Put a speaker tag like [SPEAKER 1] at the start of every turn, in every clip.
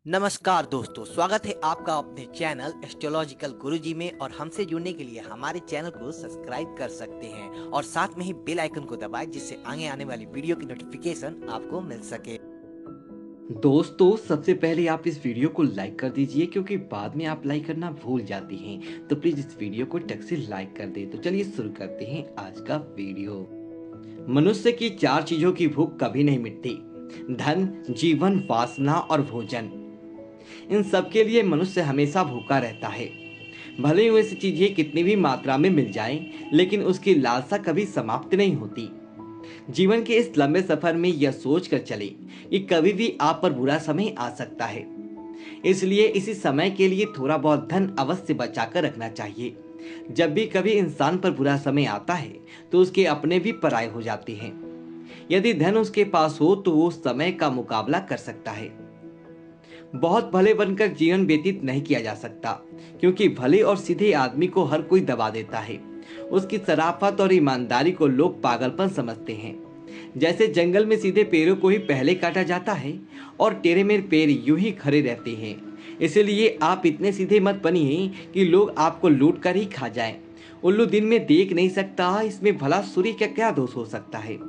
[SPEAKER 1] नमस्कार दोस्तों, स्वागत है आपका अपने चैनल एस्ट्रोलॉजिकल गुरुजी में। और हमसे जुड़ने के लिए हमारे चैनल को सब्सक्राइब कर सकते हैं और साथ में ही बेल आइकन को दबाएं, जिससे आगे आने वाली वीडियो की नोटिफिकेशन आपको मिल सके।
[SPEAKER 2] दोस्तों, सबसे पहले आप इस वीडियो को लाइक कर दीजिए, क्योंकि बाद में आप लाइक करना भूल जाती हैं। तो प्लीज इस वीडियो को टक से लाइक कर दें। तो चलिए शुरू करते हैं आज का वीडियो। मनुष्य की 4 चीजों की भूख कभी नहीं मिटती: धन, जीवन, वासना और भोजन। इन सब के लिए मनुष्य हमेशा भूखा रहता है। भले ही वैसी चीजें कितनी भी मात्रा में मिल जाएं, लेकिन उसकी लालसा कभी समाप्त नहीं होती। जीवन के इस लंबे सफर में यह सोच कर चले कि कभी भी आप पर बुरा समय आ सकता है। इसलिए इसी समय के लिए थोड़ा बहुत धन अवश्य बचा कर रखना चाहिए। जब भी कभी इंसान पर बुरा समय आता है तो उसके अपने भी पराये हो जाते हैं। यदि धन उसके पास हो तो वो समय का मुकाबला कर सकता है। बहुत भले बनकर जीवन व्यतीत नहीं किया जा सकता, क्योंकि भले और सीधे आदमी को हर कोई दबा देता है। उसकी शराफत और ईमानदारी को लोग पागलपन समझते हैं। जैसे जंगल में सीधे पेड़ों को ही पहले काटा जाता है और टेढ़े मेढ़े पेड़ यूं ही खड़े रहते हैं। इसलिए आप इतने सीधे मत बनिए कि लोग आपको लूट कर ही खा जाएं। उल्लू दिन में देख नहीं सकता, इसमें भला सूर्य का क्या दोष हो सकता है।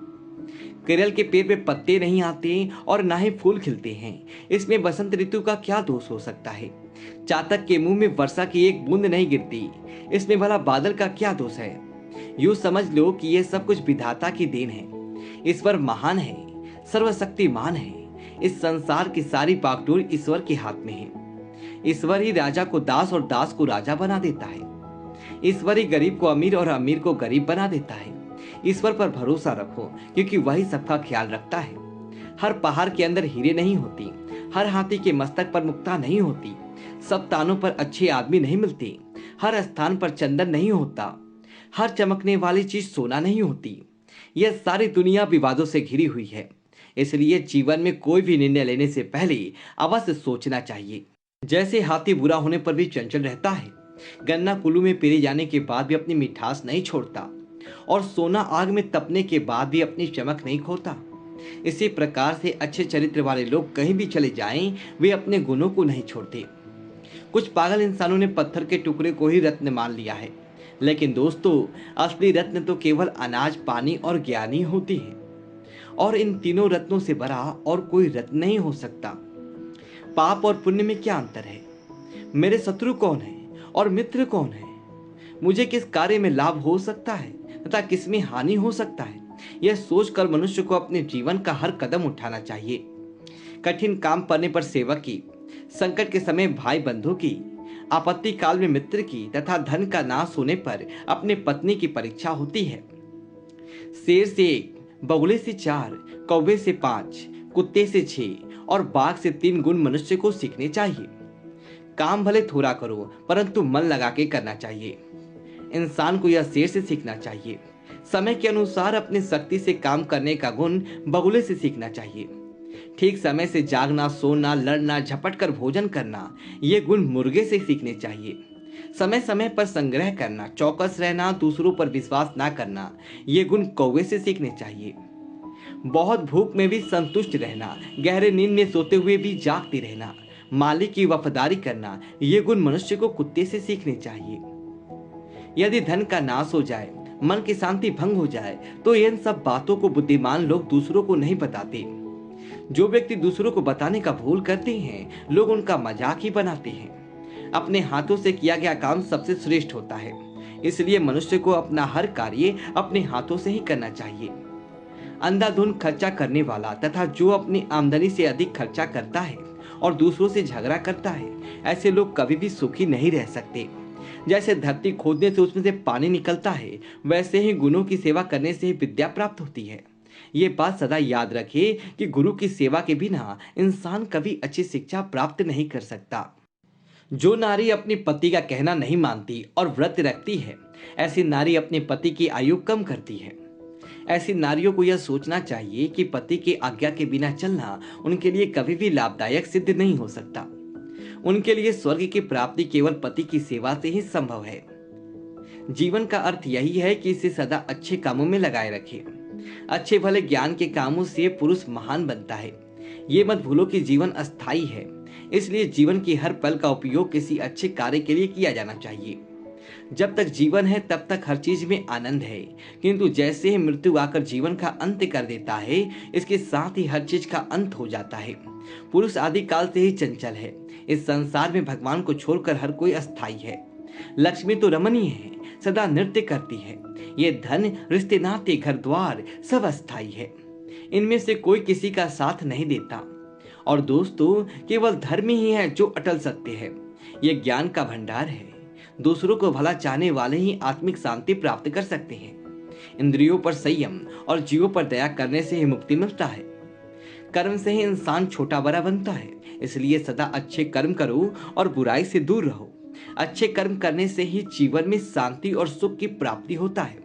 [SPEAKER 2] केरल के पेड़ पे पत्ते नहीं आते और ना ही फूल खिलते हैं, इसमें बसंत ऋतु का क्या दोष हो सकता है। चातक के मुंह में वर्षा की एक बूंद नहीं गिरती, इसमें भला बादल का क्या दोष है। यूं समझ लो कि यह सब कुछ विधाता की देन है। ईश्वर महान है, सर्वशक्तिमान है। इस संसार की सारी बागडोर ईश्वर के हाथ में है। ईश्वर ही राजा को दास और दास को राजा बना देता है। ईश्वर ही गरीब को अमीर और अमीर को गरीब बना देता है। ईश्वर पर भरोसा रखो, क्योंकि वही सबका ख्याल रखता है। हर पहाड़ के अंदर हीरे नहीं होती, हर हाथी के मस्तक पर मुक्ता नहीं होती, सब तानों पर अच्छे आदमी नहीं मिलते, हर स्थान पर चंदन नहीं होता, हर चमकने वाली चीज सोना नहीं होती। यह सारी दुनिया विवादों से घिरी हुई है। इसलिए जीवन में कोई भी निर्णय लेने से पहले अवश्य सोचना चाहिए। जैसे हाथी बुरा होने पर भी चंचल रहता है, गन्ना कुल्लू में पेरे जाने के बाद भी अपनी मिठास नहीं छोड़ता, और सोना आग में तपने के बाद भी अपनी चमक नहीं खोता। इसी प्रकार से अच्छे चरित्र वाले लोग कहीं भी चले जाएं, वे अपने गुणों को नहीं छोड़ते। कुछ पागल इंसानों ने पत्थर के टुकड़े को ही रत्न मान लिया है, लेकिन दोस्तों, असली रत्न तो केवल अनाज, पानी और ज्ञान ही होती है। और इन तीनों रत्नों से बड़ा और कोई रत्न नहीं हो सकता। पाप और पुण्य में क्या अंतर है? मेरे शत्रु कौन है और मित्र कौन है? मुझे किस कार्य में लाभ हो सकता है तथा किसमें हानि हो सकता है, यह सोचकर मनुष्य को अपने जीवन का हर कदम उठाना चाहिए। कठिन काम पड़ने पर सेवक की, संकट के समय भाई बंधु की, आपत्ति काल में मित्र की तथा धन का नाश होने पर अपने पत्नी की परीक्षा होती है। शेर से 1, बगुले से 4, कौवे से 5, कुत्ते से 6 और बाघ से 3 गुण मनुष्य को सीखने चाहिए। काम भले थोड़ा करो, परंतु मन लगा के करना चाहिए। इंसान को यह शेर से सीखना चाहिए। समय के अनुसार अपनी शक्ति से काम करने का गुण बगुले से सीखना चाहिए। ठीक समय से जागना, सोना, लड़ना, झपट कर भोजन करना, ये गुण मुर्गे से सीखने चाहिए। समय समय पर संग्रह करना, चौकस रहना, दूसरों पर विश्वास ना करना, ये गुण कौवे से सीखने चाहिए। बहुत भूख में भी संतुष्ट रहना, गहरे नींद में सोते हुए भी जागते रहना, मालिक की वफादारी करना, ये गुण मनुष्य को कुत्ते से सीखने चाहिए। यदि धन का नाश हो जाए, मन की शांति भंग हो जाए, तो इन सब बातों को बुद्धिमान लोग दूसरों को नहीं बताते। जो व्यक्ति दूसरों को बताने का भूल करते हैं, लोग उनका मजाक ही बनाते हैं। अपने हाथों से किया गया काम सबसे श्रेष्ठ होता है। इसलिए मनुष्य को अपना हर कार्य अपने हाथों से ही करना चाहिए। अंधाधुंध खर्चा करने वाला तथा जो अपनी आमदनी से अधिक खर्चा करता है और दूसरों से झगड़ा करता है, ऐसे लोग कभी भी सुखी नहीं रह सकते। जैसे धरती खोदने से उसमें से पानी निकलता है, वैसे ही गुणों की सेवा करने से ही विद्या प्राप्त होती है। ये बात सदा याद रखिए कि गुरु की सेवा के बिना इंसान कभी अच्छी शिक्षा प्राप्त नहीं कर सकता। जो नारी अपने पति का कहना नहीं मानती और व्रत रखती है, ऐसी नारी अपने पति की आयु कम करती है। ऐसी नारियों को यह सोचना चाहिए कि पति की आज्ञा के बिना चलना उनके लिए कभी भी लाभदायक सिद्ध नहीं हो सकता। उनके लिए स्वर्ग की प्राप्ति केवल पति की सेवा से ही संभव है। जीवन का अर्थ यही है कि इसे सदा अच्छे कामों में लगाए रखें। अच्छे भले ज्ञान के कामों से पुरुष महान बनता है। ये मत भूलो कि जीवन अस्थाई है। इसलिए जीवन के हर पल का उपयोग किसी अच्छे कार्य के लिए किया जाना चाहिए। जब तक जीवन है तब तक हर चीज में आनंद है, किंतु जैसे ही मृत्यु आकर जीवन का अंत कर देता है, इसके साथ ही हर चीज का अंत हो जाता है। पुरुष आदि काल से ही चंचल है। इस संसार में भगवान को छोड़कर हर कोई अस्थायी है। लक्ष्मी तो रमणीय है, सदा नृत्य करती है। ये धन, रिश्ते, नाते, घर द्वार सब अस्थायी है। इनमें से कोई किसी का साथ नहीं देता। और दोस्तों, केवल धर्म ही है जो अटल सत्य है। ये ज्ञान का भंडार है। दूसरों को भला चाहने वाले ही आत्मिक शांति प्राप्त कर सकते हैं। इंद्रियों पर संयम और जीवों पर दया करने से ही मुक्ति मिलता है। कर्म से ही इंसान छोटा बड़ा बनता है। इसलिए सदा अच्छे कर्म करो और बुराई से दूर रहो। अच्छे कर्म करने से ही जीवन में शांति और सुख की प्राप्ति होता है।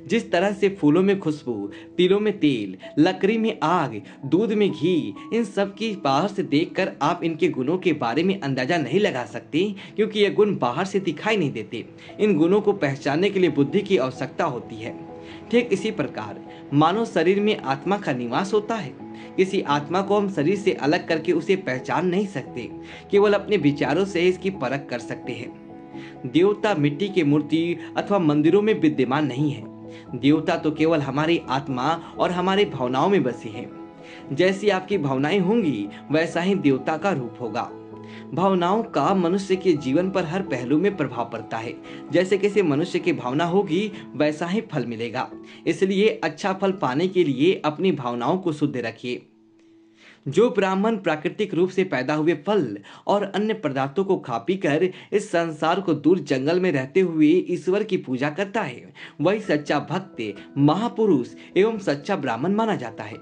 [SPEAKER 2] जिस तरह से फूलों में खुशबू, तिलों में तेल, लकड़ी में आग, दूध में घी, इन सब की बाहर से देखकर आप इनके गुणों के बारे में अंदाजा नहीं लगा सकते, क्योंकि ये गुण बाहर से दिखाई नहीं देते। इन गुणों को पहचानने के लिए बुद्धि की आवश्यकता होती है। ठीक इसी प्रकार मानव शरीर में आत्मा का निवास होता है। किसी आत्मा को हम शरीर से अलग करके उसे पहचान नहीं सकते, केवल अपने विचारों से इसकी परख कर सकते हैं। देवता मिट्टी की मूर्ति अथवा मंदिरों में विद्यमान नहीं है। देवता तो केवल हमारी आत्मा और हमारी भावनाओं में बसे हैं। जैसी आपकी भावनाएं होंगी वैसा ही देवता का रूप होगा। भावनाओं का मनुष्य के जीवन पर हर पहलू में प्रभाव पड़ता है। जैसे किसी मनुष्य की भावना होगी वैसा ही फल मिलेगा। इसलिए अच्छा फल पाने के लिए अपनी भावनाओं को शुद्ध रखिए। जो ब्राह्मण प्राकृतिक रूप से पैदा हुए फल और अन्य पदार्थों को खा पी कर इस संसार को दूर जंगल में रहते हुए ईश्वर की पूजा करता है, वही सच्चा भक्त, महापुरुष एवं सच्चा ब्राह्मण माना जाता है।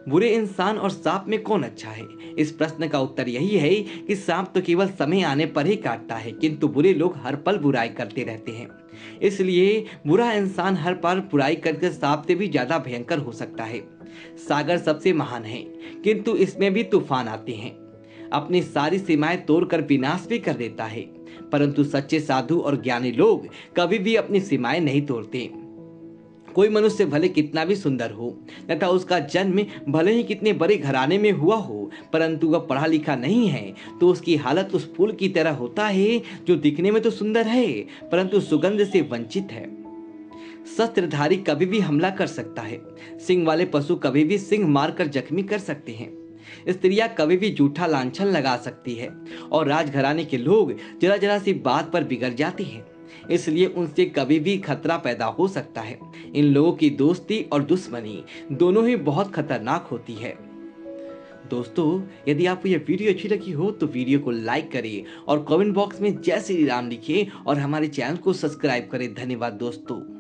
[SPEAKER 2] बुरे इंसान और सांप में कौन अच्छा है? इस प्रश्न का उत्तर यही है कि सांप तो केवल समय आने पर ही काटता है, किंतु बुरे लोग हर पल बुराई करते रहते हैं। इसलिए बुरा इंसान हर बार बुराई करके सांप से भी ज्यादा भयंकर हो सकता है। सागर सबसे महान है, किंतु इसमें भी तूफान आते हैं। अपनी सारी सीमाएं तोड़कर विनाश भी कर देता है, परंतु सच्चे साधु और ज्ञानी लोग कभी भी अपनी सीमाएं नहीं तोड़ते। कोई मनुष्य भले कितना भी सुंदर हो तथा उसका जन्म भले ही कितने बड़े घराने में हुआ हो, परंतु वह पढ़ा लिखा नहीं है, तो उसकी हालत उस फूल की तरह होता है जो दिखने में तो सुंदर है परंतु सुगंध से वंचित है। शस्त्रधारी कभी भी हमला कर सकता है। सिंह वाले पशु कभी भी सिंह मारकर जख्मी कर सकते हैं। स्त्रियां कभी भी झूठा लांछन लगा सकती है और राजघराने के लोग जरा जरा सी बात पर बिगड़ जाते हैं। इसलिए उनसे कभी भी खतरा पैदा हो सकता है। इन लोगों की दोस्ती और दुश्मनी दोनों ही बहुत खतरनाक होती है। दोस्तों, यदि आपको यह वीडियो अच्छी लगी हो तो वीडियो को लाइक करें और कमेंट बॉक्स में जय श्री राम लिखें और हमारे चैनल को सब्सक्राइब करें। धन्यवाद दोस्तों।